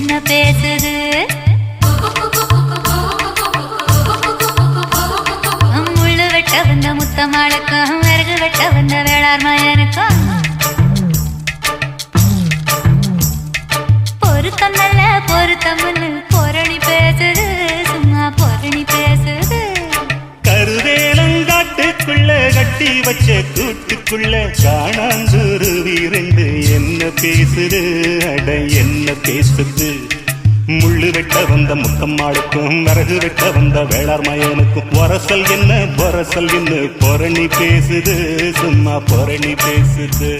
என்ன பேசுது முள்ளு வெட்ட வந்த முத்தமாளுக்கும் விறகு வெட்ட வந்த வேளார் மயனுக்கும் பொருத்தம் நல்ல பொருத்தம்னு பொரணி பேசுது சும்மா பொரணி பேசுது கருவேலங்காட்டுக்குள்ள கட்டி வச்ச கூட்டுக்குள்ள காணாந்துருவி ரெண்டு என்ன பேசுது அட என்ன பேசுது முள்ளு வெட்ட வந்த முத்தம்மாளுக்கும் விறகு வெட்ட வந்த வேளார் மயனுக்கும் வரசல் என்ன பொரணி பேசுது சும்மா பொரணி பேசுது